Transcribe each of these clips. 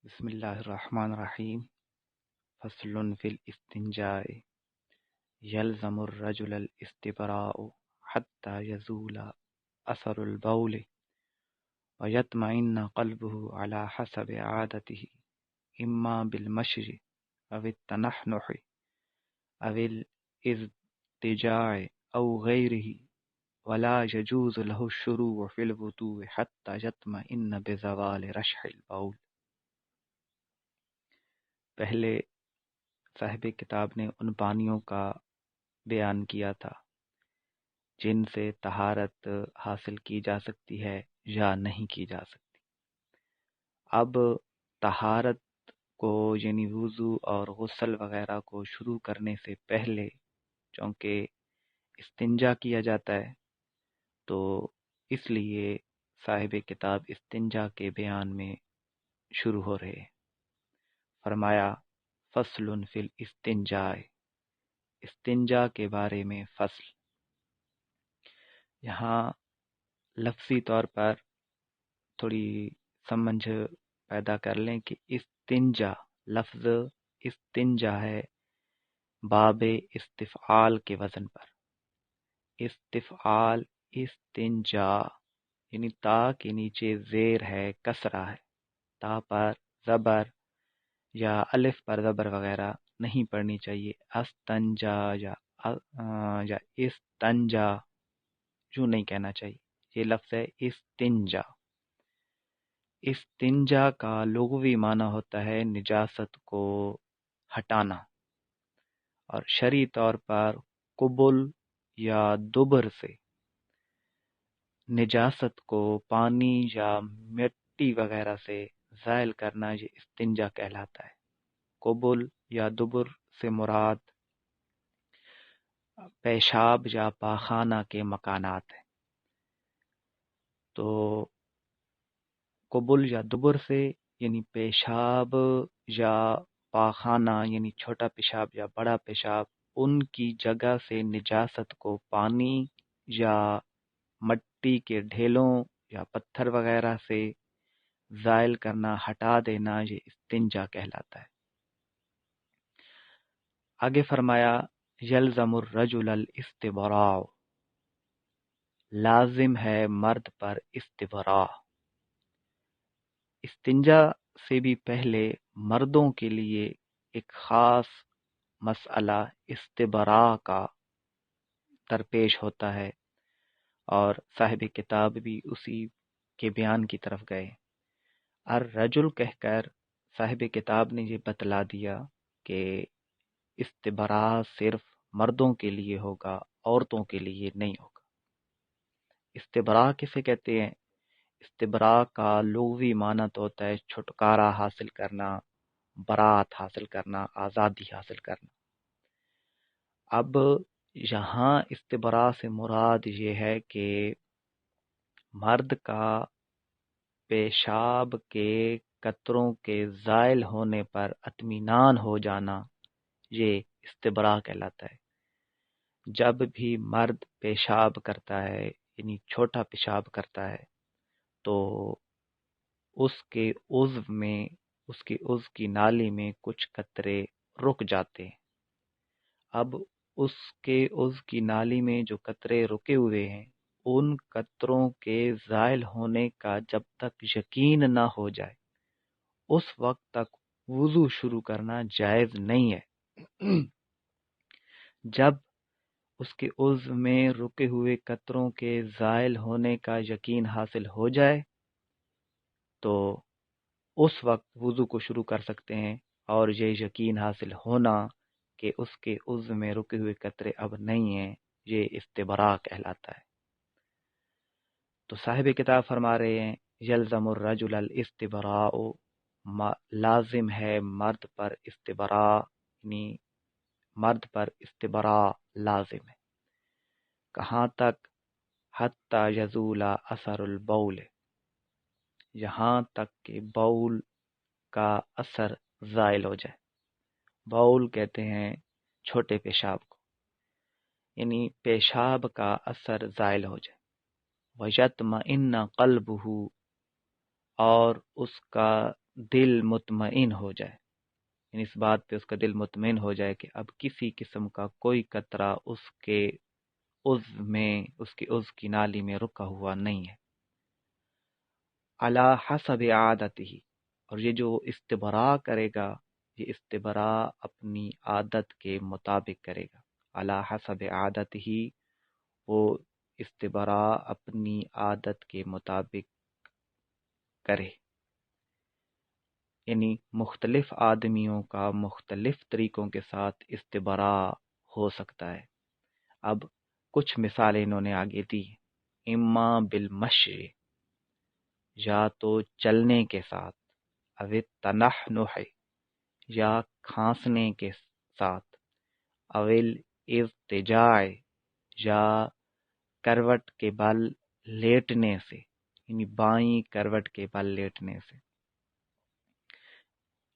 بسم اللہ الرحمن الرحیم فصل فی الاستنجاء یلزم الرجل الاستبراء حتى يزول أثر البول ويطمئن قلبه على حسب عادته إما بالمشي أو التنحنح أو الاضطجاع أو غيره ولا يجوز له الشروع في الوضوء حتى يطمئن بزوال رشح البول۔ پہلے صاحب کتاب نے ان پانیوں کا بیان کیا تھا جن سے طہارت حاصل کی جا سکتی ہے یا نہیں کی جا سکتی۔ اب طہارت کو یعنی وضو اور غسل وغیرہ کو شروع کرنے سے پہلے چونکہ استنجا کیا جاتا ہے، تو اس لیے صاحب کتاب استنجا کے بیان میں شروع ہو رہے ہیں۔ فرمایا فصل فی الاستنجاء، استنجا کے بارے میں فصل۔ یہاں لفظی طور پر تھوڑی سمجھ پیدا کر لیں کہ استنجا لفظ استنجا ہے باب استفعال کے وزن پر۔ استفعال استنجا یعنی تا کے نیچے زیر ہے، کسرہ ہے، تا پر زبر یا الف پر زبر وغیرہ نہیں پڑھنی چاہیے۔ استنجا یا استنجا یوں نہیں کہنا چاہیے، یہ لفظ ہے استنجا۔ استنجا کا لغوی معنی ہوتا ہے نجاست کو ہٹانا، اور شرعی طور پر قبل یا دبر سے نجاست کو پانی یا مٹی وغیرہ سے زائل کرنا، یہ استنجا کہلاتا ہے۔ قبل یا دبر سے مراد پیشاب یا پاخانہ کے مکانات ہیں۔ تو قبل یا دبر سے یعنی پیشاب یا پاخانہ یعنی چھوٹا پیشاب یا بڑا پیشاب، ان کی جگہ سے نجاست کو پانی یا مٹی کے ڈھیلوں یا پتھر وغیرہ سے زائل کرنا، ہٹا دینا، یہ استنجا کہلاتا ہے۔ آگے فرمایا یلزم الرجل الاستبراء، لازم ہے مرد پر استبراء۔ استنجا سے بھی پہلے مردوں کے لیے ایک خاص مسئلہ استبراء کا درپیش ہوتا ہے، اور صاحب کتاب بھی اسی کے بیان کی طرف گئے۔ الرجل کہہ کر صاحب کتاب نے یہ بتلا دیا کہ استبراء صرف مردوں کے لیے ہوگا، عورتوں کے لیے نہیں ہوگا۔ استبراء کسے کہتے ہیں؟ استبراء کا لغوی معنی تو ہوتا ہے چھٹکارا حاصل کرنا، برات حاصل کرنا، آزادی حاصل کرنا۔ اب یہاں استبراء سے مراد یہ ہے کہ مرد کا پیشاب کے قطروں کے زائل ہونے پر اطمینان ہو جانا، یہ استبراء کہلاتا ہے۔ جب بھی مرد پیشاب کرتا ہے یعنی چھوٹا پیشاب کرتا ہے تو اس کے عضو کی نالی میں کچھ قطرے رک جاتے ہیں۔ اب اس کے عضو کی نالی میں جو قطرے رکے ہوئے ہیں، ان قطروں کے زائل ہونے کا جب تک یقین نہ ہو جائے اس وقت تک وضو شروع کرنا جائز نہیں ہے۔ جب اس کے عضو میں رکے ہوئے قطروں کے زائل ہونے کا یقین حاصل ہو جائے تو اس وقت وضو کو شروع کر سکتے ہیں، اور یہ یقین حاصل ہونا کہ اس کے عضو میں رکے ہوئے قطرے اب نہیں ہیں، یہ استبراء کہلاتا ہے۔ تو صاحب کتاب فرما رہے ہیں یلزم الرجل الاستبراء، لازم ہے مرد پر استبراء، یعنی مرد پر استبراء لازم ہے۔ کہاں تک؟ حتی یزول اثر البول، یہاں تک کہ بول کا اثر زائل ہو جائے۔ بول کہتے ہیں چھوٹے پیشاب کو، یعنی پیشاب کا اثر زائل ہو جائے۔ وَيَطْمَئِنَّ قَلْبُهُ، اور اس کا دل مطمئن ہو جائے، یعنی اس بات پہ اس کا دل مطمئن ہو جائے کہ اب کسی قسم کا کوئی قطرہ اس کے عضو میں، اس کی عضو کی نالی میں رکا ہوا نہیں ہے۔ علی حسب عادتہ، اور یہ جو استبراء کرے گا، یہ استبراء اپنی عادت کے مطابق کرے گا۔ علی حسب عادتہ، وہ استبراء اپنی عادت کے مطابق کرے، یعنی مختلف آدمیوں کا مختلف طریقوں کے ساتھ استبراء ہو سکتا ہے۔ اب کچھ مثالیں انہوں نے آگے دی، اما بالمشی، یا تو چلنے کے ساتھ، او التنحنح، یا کھانسنے کے ساتھ، او الاضطجاع، یا کروٹ کے بل لیٹنے سے، یعنی بائیں کروٹ کے بل لیٹنے سے۔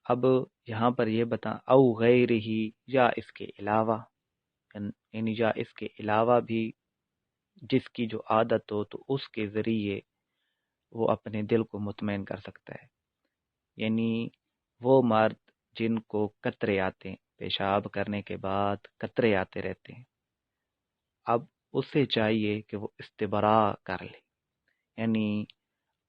اب یہاں پر یہ او غیر ہی، یا اس کے علاوہ، یعنی یا اس کے علاوہ بھی جس کی جو عادت ہو تو اس کے ذریعے وہ اپنے دل کو مطمئن کر سکتا ہے۔ یعنی وہ مرد جن کو قطرے آتے ہیں، پیشاب کرنے کے بعد قطرے آتے رہتے ہیں، اب اسے چاہیے کہ وہ استبراء کر لے، یعنی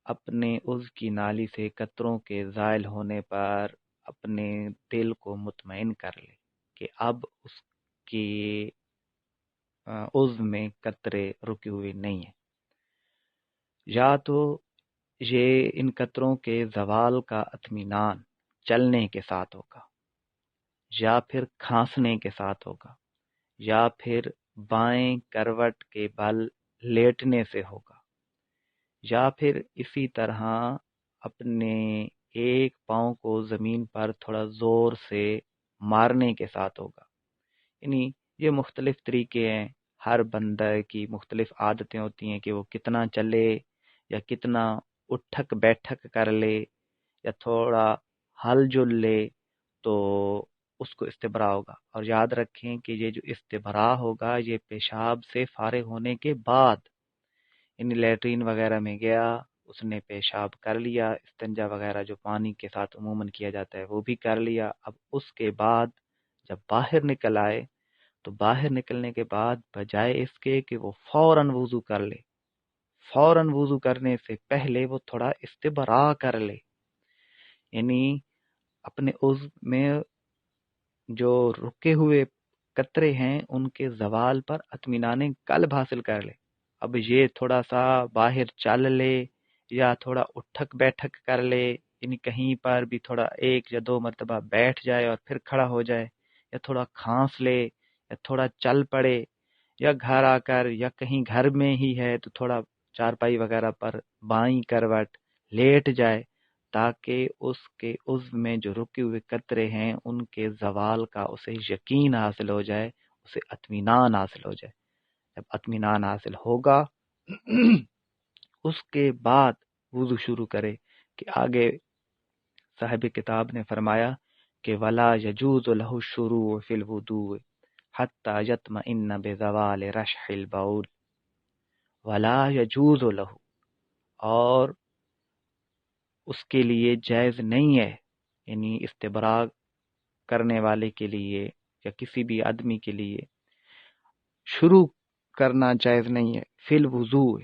اپنے عضو کی نالی سے قطروں کے زائل ہونے پر اپنے دل کو مطمئن کر لے کہ اب اس کی عضو میں قطرے رکے ہوئے نہیں ہیں۔ یا تو یہ ان قطروں کے زوال کا اطمینان چلنے کے ساتھ ہوگا، یا پھر کھانسنے کے ساتھ ہوگا، یا پھر بائیں کروٹ کے بل لیٹنے سے ہوگا، یا پھر اسی طرح اپنے ایک پاؤں کو زمین پر تھوڑا زور سے مارنے کے ساتھ ہوگا۔ یعنی یہ مختلف طریقے ہیں، ہر بندہ کی مختلف عادتیں ہوتی ہیں کہ وہ کتنا چلے یا کتنا اٹھک بیٹھک کر لے یا تھوڑا ہل جل لے تو اس کو استبراء ہوگا۔ اور یاد رکھیں کہ یہ جو استبراء ہوگا یہ پیشاب سے فارغ ہونے کے بعد، یعنی لیٹرین وغیرہ میں گیا، اس نے پیشاب کر لیا، استنجا وغیرہ جو پانی کے ساتھ عموماً کیا جاتا ہے وہ بھی کر لیا، اب اس کے بعد جب باہر نکل آئے تو باہر نکلنے کے بعد بجائے اس کے کہ وہ فوراً وضو کر لے، فوراً وضو کرنے سے پہلے وہ تھوڑا استبراء کر لے، یعنی اپنے عضو میں جو رکے ہوئے قطرے ہیں ان کے زوال پر اطمینان قلب حاصل کر لے۔ اب یہ تھوڑا سا باہر چل لے یا تھوڑا اٹھک بیٹھک کر لے، یعنی کہیں پر بھی تھوڑا ایک یا دو مرتبہ بیٹھ جائے اور پھر کھڑا ہو جائے، یا تھوڑا کھانس لے یا تھوڑا چل پڑے، یا گھر آ کر یا کہیں گھر میں ہی ہے تو تھوڑا چارپائی وغیرہ پر بائیں کروٹ لیٹ جائے، تاکہ اس کے عضو میں جو رکے ہوئے قطرے ہیں ان کے زوال کا اسے یقین حاصل ہو جائے، اسے اطمینان حاصل ہو جائے۔ جب اطمینان حاصل ہوگا اس کے بعد وضو شروع کرے، کہ آگے صاحب کتاب نے فرمایا کہ ولا یجوز له الشروع فی الوضوء حتی یطمئن بزوال رشح البول، ولا یجوز له، اور اس کے لیے جائز نہیں ہے، یعنی استبراء کرنے والے کے لیے یا کسی بھی آدمی کے لیے شروع کرنا جائز نہیں ہے فی الوضوء،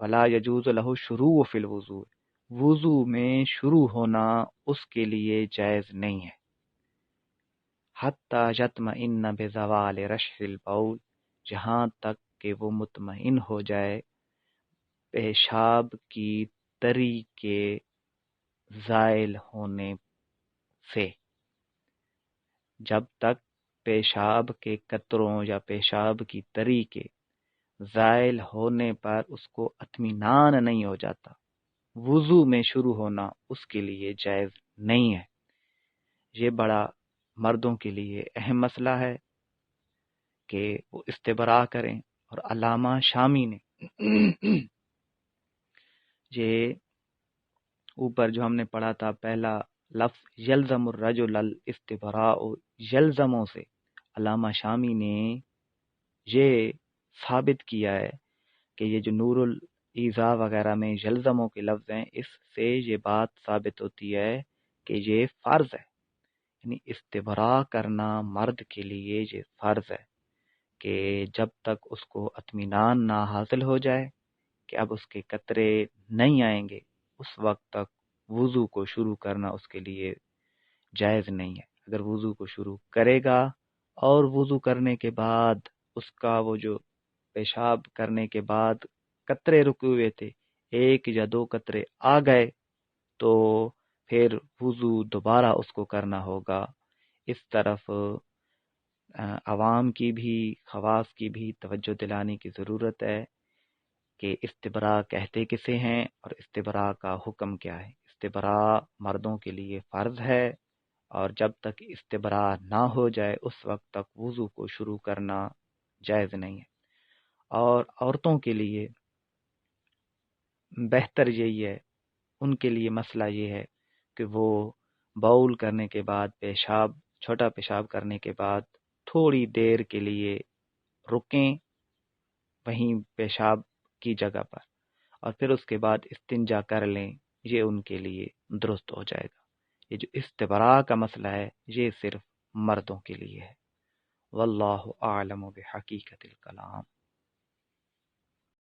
ولا یجوز له الشروع فی الوضوء، وضو میں شروع ہونا اس کے لیے جائز نہیں ہے، حتی یطمئن بزوال رشح البول، جہاں تک کہ وہ مطمئن ہو جائے پیشاب کی تری کے زائل ہونے سے۔ جب تک پیشاب کے قطروں یا پیشاب کی تری کے زائل ہونے پر اس کو اطمینان نہیں ہو جاتا، وضو میں شروع ہونا اس کے لیے جائز نہیں ہے۔ یہ بڑا مردوں کے لیے اہم مسئلہ ہے کہ وہ استبراء کریں، اور علامہ شامی نے یہ اوپر جو ہم نے پڑھا تھا پہلا لفظ یلزم الرجل الاستبراء، یلزموں سے علامہ شامی نے یہ ثابت کیا ہے کہ یہ جو نور ایذا وغیرہ میں یلزموں کے لفظ ہیں، اس سے یہ بات ثابت ہوتی ہے کہ یہ فرض ہے، یعنی استبراء کرنا مرد کے لیے یہ فرض ہے کہ جب تک اس کو اطمینان نہ حاصل ہو جائے کہ اب اس کے قطرے نہیں آئیں گے، اس وقت تک وضو کو شروع کرنا اس کے لیے جائز نہیں ہے۔ اگر وضو کو شروع کرے گا اور وضو کرنے کے بعد اس کا وہ جو پیشاب کرنے کے بعد قطرے رکے ہوئے تھے، ایک یا دو قطرے آ گئے، تو پھر وضو دوبارہ اس کو کرنا ہوگا۔ اس طرف عوام کی بھی، خواص کی بھی توجہ دلانے کی ضرورت ہے کہ استبراء کہتے کسے ہیں اور استبراء کا حکم کیا ہے۔ استبراء مردوں کے لیے فرض ہے، اور جب تک استبراء نہ ہو جائے اس وقت تک وضو کو شروع کرنا جائز نہیں ہے۔ اور عورتوں کے لیے بہتر یہی ہے، ان کے لیے مسئلہ یہ ہے کہ وہ باول کرنے کے بعد چھوٹا پیشاب کرنے کے بعد تھوڑی دیر کے لیے رکیں وہیں پیشاب کی جگہ پر، اور پھر اس کے بعد استنجا کر لیں، یہ ان کے لیے درست ہو جائے گا۔ یہ جو استبراء کا مسئلہ ہے یہ صرف مردوں کے لیے ہے۔ واللہ اعلم بحقیقت الکلام۔